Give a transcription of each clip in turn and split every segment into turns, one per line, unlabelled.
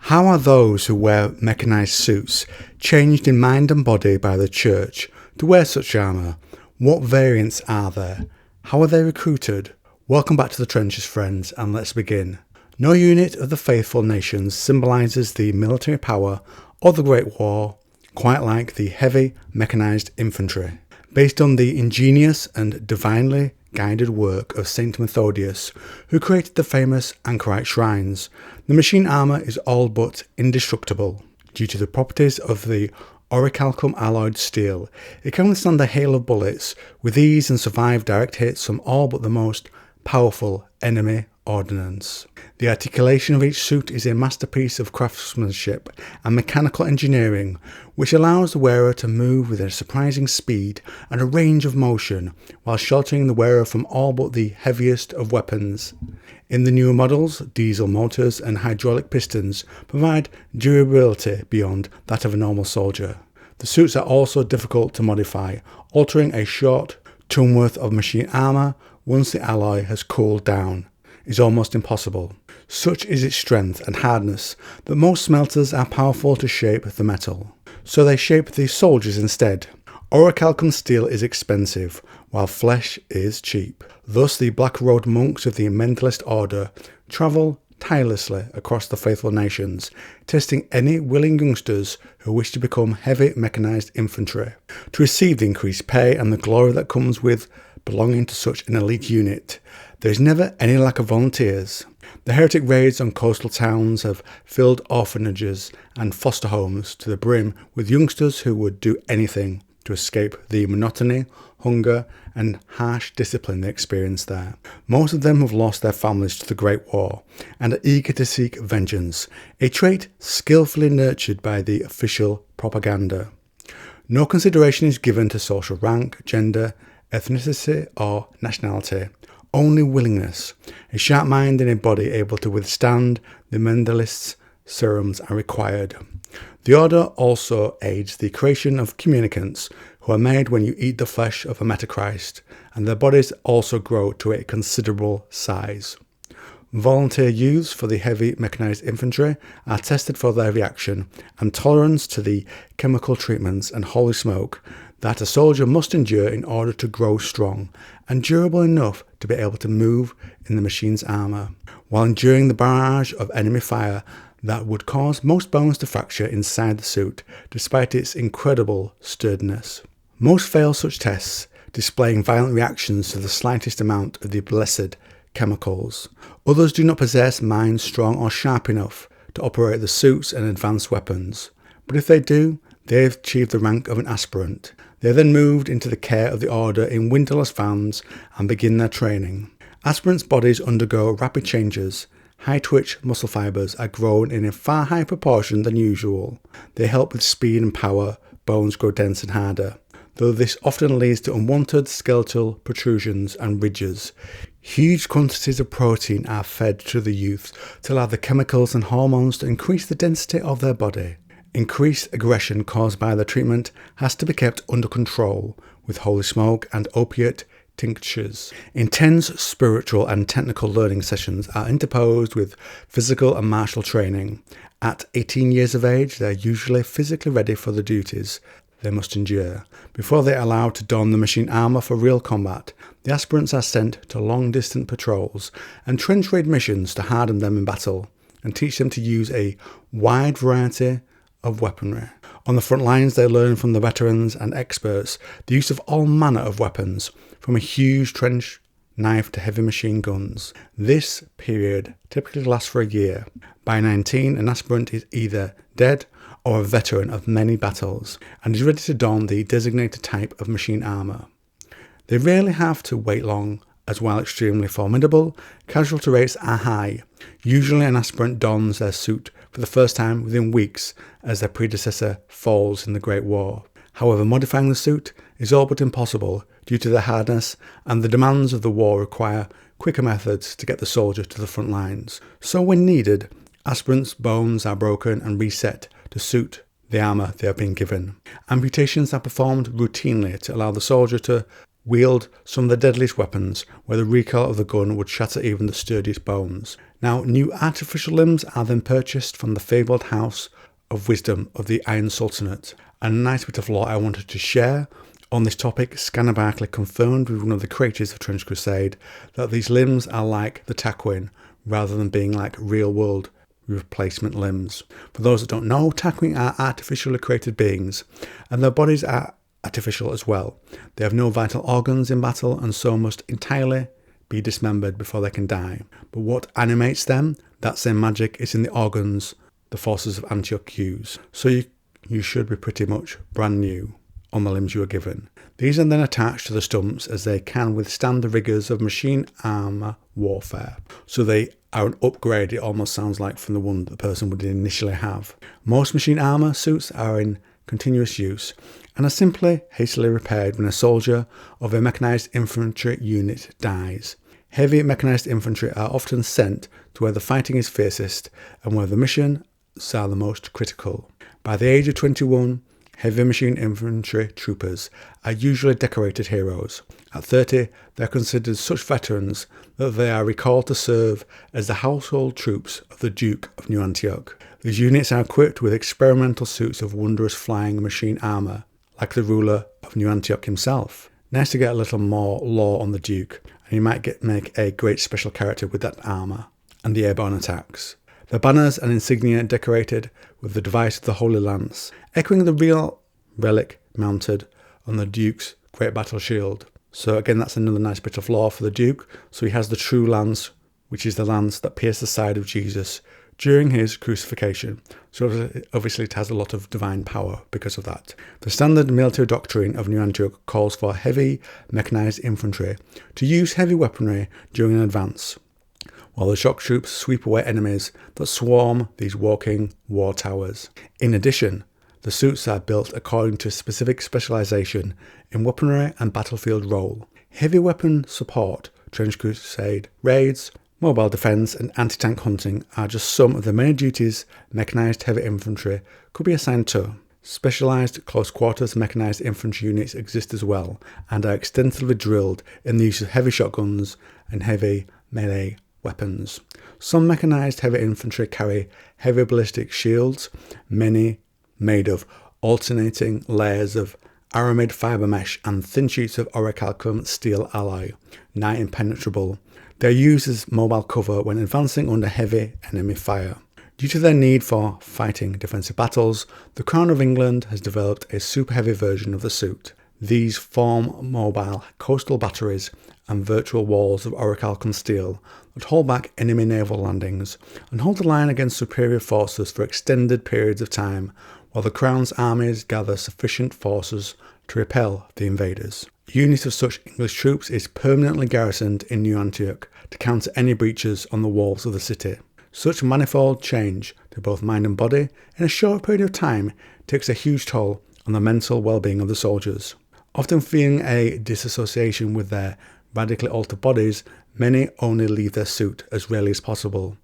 How are those who wear mechanized suits changed in mind and body by the Church to wear such armour? What variants are there? How are they recruited? Welcome back to the trenches, friends, and let's begin. No unit of the faithful nations symbolises the military power of the Great War quite like the Heavy Mechanized Infantry. Based on the ingenious and divinely guided work of Saint Methodius, who created the famous anchorite shrines, the machine armour is all but indestructible. Due to the properties of the orichalcum alloyed steel, it can withstand the hail of bullets with ease and survive direct hits from all but the most powerful enemy ordnance. The articulation of each suit is a masterpiece of craftsmanship and mechanical engineering, which allows the wearer to move with a surprising speed and a range of motion, while sheltering the wearer from all but the heaviest of weapons. In the newer models, diesel motors and hydraulic pistons provide durability beyond that of a normal soldier. The suits are also difficult to modify, altering a short ton worth of machine armour once the alloy has cooled down is almost impossible. Such is its strength and hardness that most smelters are powerful to shape the metal, so they shape the soldiers instead. Orichalcum steel is expensive, while flesh is cheap. Thus the black-robed monks of the Mentalist order travel tirelessly across the faithful nations, testing any willing youngsters who wish to become heavy mechanized infantry, to receive the increased pay and the glory that comes with belonging to such an elite unit. There is never any lack of volunteers. The heretic raids on coastal towns have filled orphanages and foster homes to the brim with youngsters who would do anything to escape the monotony, hunger, and harsh discipline they experience there. Most of them have lost their families to the Great War and are eager to seek vengeance, a trait skillfully nurtured by the official propaganda. No consideration is given to social rank, gender, ethnicity, or nationality. Only willingness. A sharp mind and a body able to withstand the Mentalist's serums are required. The order also aids the creation of communicants who are made when you eat the flesh of a Metachrist, and their bodies also grow to a considerable size. Volunteer youths for the heavy mechanized infantry are tested for their reaction and tolerance to the chemical treatments and holy smoke that a soldier must endure in order to grow strong and durable enough to be able to move in the machine's armour, while enduring the barrage of enemy fire that would cause most bones to fracture inside the suit, despite its incredible sturdiness. Most fail such tests, displaying violent reactions to the slightest amount of the blessed chemicals. Others do not possess minds strong or sharp enough to operate the suits and advanced weapons, but if they do, they have achieved the rank of an aspirant. They are then moved into the care of the order in windowless vans and begin their training. Aspirants' bodies undergo rapid changes. High-twitch muscle fibres are grown in a far higher proportion than usual. They help with speed and power. Bones grow dense and harder, though this often leads to unwanted skeletal protrusions and ridges. Huge quantities of protein are fed to the youths to allow the chemicals and hormones to increase the density of their body. Increased aggression caused by the treatment has to be kept under control with holy smoke and opiate tinctures. Intense spiritual and technical learning sessions are interposed with physical and martial training. At 18 years of age, they are usually physically ready for the duties they must endure. Before they are allowed to don the machine armour for real combat, the aspirants are sent to long-distance patrols and trench raid missions to harden them in battle and teach them to use a wide variety of weaponry. On the front lines, they learn from the veterans and experts the use of all manner of weapons, from a huge trench knife to heavy machine guns. This period typically lasts for a year. By 19, an aspirant is either dead or a veteran of many battles and is ready to don the designated type of machine armour. They rarely have to wait long, as while extremely formidable, casualty rates are high. Usually an aspirant dons their suit for the first time within weeks as their predecessor falls in the Great War. However, modifying the suit is all but impossible due to the hardness, and the demands of the war require quicker methods to get the soldier to the front lines. So when needed, aspirants' bones are broken and reset to suit the armour they have been given. Amputations are performed routinely to allow the soldier to wield some of the deadliest weapons, where the recoil of the gun would shatter even the sturdiest bones. Now, new artificial limbs are then purchased from the fabled House of Wisdom of the Iron Sultanate. And a nice bit of lore I wanted to share on this topic. Scanner Barkley confirmed with one of the creators of Trench Crusade that these limbs are like the Taquin, rather than being like real-world replacement limbs. For those that don't know, Taquin are artificially created beings, and their bodies are artificial as well. They have no vital organs in battle, and so must entirely be dismembered before they can die. But what animates them, that same magic, is in the organs the forces of Antioch use. So you should be pretty much brand new on the limbs you are given. These are then attached to the stumps as they can withstand the rigours of machine armour warfare. So they are an upgrade, it almost sounds like, from the one the person would initially have. Most machine armour suits are in continuous use and are simply hastily repaired when a soldier of a mechanized infantry unit dies. Heavy mechanized infantry are often sent to where the fighting is fiercest and where the missions are the most critical. By the age of 21, heavy machine infantry troopers are usually decorated heroes. At 30, they are considered such veterans that they are recalled to serve as the household troops of the Duke of New Antioch. These units are equipped with experimental suits of wondrous flying machine armour, like the ruler of New Antioch himself. Nice to get a little more lore on the Duke, and he might make a great special character with that armour and the airborne attacks. Their banners and insignia decorated with the device of the Holy Lance, echoing the real relic mounted on the Duke's great battle shield. So again, that's another nice bit of lore for the Duke. So he has the true lance, which is the lance that pierced the side of Jesus during his crucifixion. So obviously it has a lot of divine power because of that. The standard military doctrine of New Antioch calls for heavy mechanized infantry to use heavy weaponry during an advance, while the shock troops sweep away enemies that swarm these walking war towers. In addition, the suits are built according to specific specialization in weaponry and battlefield role. Heavy weapon support, trench crusade raids, mobile defense and anti-tank hunting are just some of the many duties mechanized heavy infantry could be assigned to. Specialized close quarters mechanized infantry units exist as well and are extensively drilled in the use of heavy shotguns and heavy melee weapons. Some mechanized heavy infantry carry heavy ballistic shields, many made of alternating layers of aramid fibre mesh and thin sheets of orichalcum steel alloy, nigh impenetrable. They are used as mobile cover when advancing under heavy enemy fire. Due to their need for fighting defensive battles, the Crown of England has developed a super heavy version of the suit. These form mobile coastal batteries and virtual walls of orichalcum steel that hold back enemy naval landings and hold the line against superior forces for extended periods of time, while the Crown's armies gather sufficient forces to repel the invaders. A unit of such English troops is permanently garrisoned in New Antioch to counter any breaches on the walls of the city. Such manifold change to both mind and body in a short period of time takes a huge toll on the mental well-being of the soldiers. Often feeling a disassociation with their radically altered bodies, many only leave their suit as rarely as possible.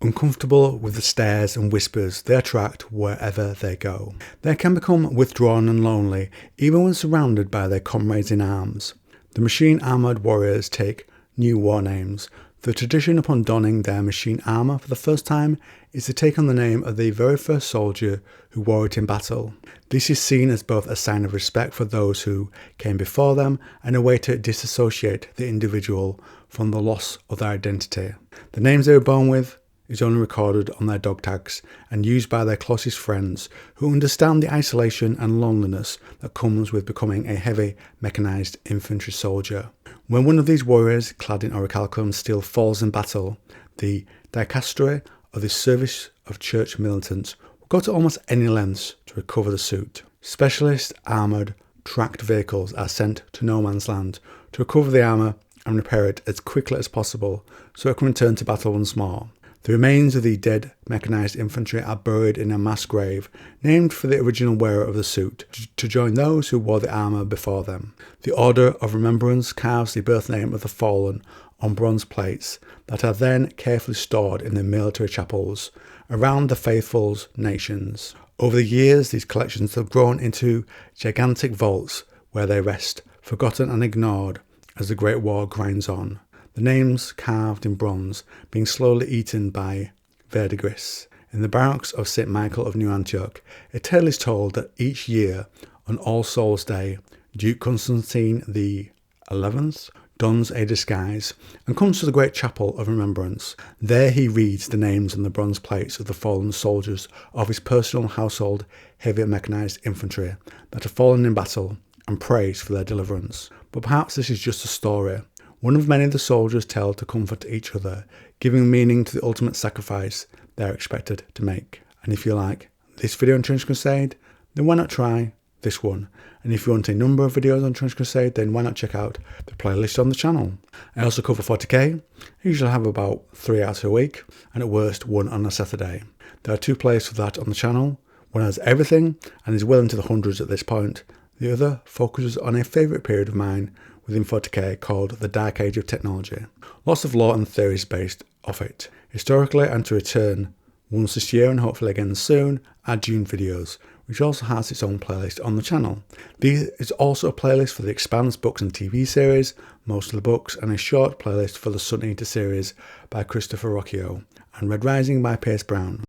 Uncomfortable with the stares and whispers they attract wherever they go. They can become withdrawn and lonely, even when surrounded by their comrades in arms. The machine-armoured warriors take new war names. The tradition upon donning their machine armour for the first time is to take on the name of the very first soldier who wore it in battle. This is seen as both a sign of respect for those who came before them and a way to disassociate the individual from the loss of their identity. The names they were born with is only recorded on their dog tags and used by their closest friends who understand the isolation and loneliness that comes with becoming a heavy mechanized infantry soldier. When one of these warriors, clad in orichalcum steel, falls in battle, the dicastery of the service of church militants will go to almost any lengths to recover the suit. Specialist armoured tracked vehicles are sent to no man's land to recover the armour and repair it as quickly as possible so it can return to battle once more. The remains of the dead mechanized infantry are buried in a mass grave named for the original wearer of the suit to join those who wore the armour before them. The Order of Remembrance carves the birth name of the fallen on bronze plates that are then carefully stored in the military chapels around the faithful's nations. Over the years, these collections have grown into gigantic vaults where they rest forgotten and ignored as the Great War grinds on, the names carved in bronze being slowly eaten by verdigris. In the barracks of St. Michael of New Antioch, a tale is told that each year on All Souls' Day, Duke Constantine the 11th dons a disguise and comes to the great chapel of remembrance. There he reads the names on the bronze plates of the fallen soldiers of his personal household Heavy Mechanized Infantry that have fallen in battle and prays for their deliverance. But perhaps this is just a story, one of many the soldiers tell to comfort each other, giving meaning to the ultimate sacrifice they are expected to make. And if you like this video on Trench Crusade, then why not try this one? And if you want a number of videos on Trench Crusade, then why not check out the playlist on the channel? I also cover 40k. I usually have about 3 out a week, and at worst 1 on a Saturday. There are 2 playlists for that on the channel. One has everything and is well into the hundreds at this point. The other focuses on a favourite period of mine within 40k called the Dark Age of Technology. Lots of lore and theories based off it. Historically, and to return once this year and hopefully again soon, are Dune videos, which also has its own playlist on the channel. There is also a playlist for the Expanse books and TV series, most of the books, and a short playlist for the Sun Eater series by Christopher Rocchio, and Red Rising by Pierce Brown.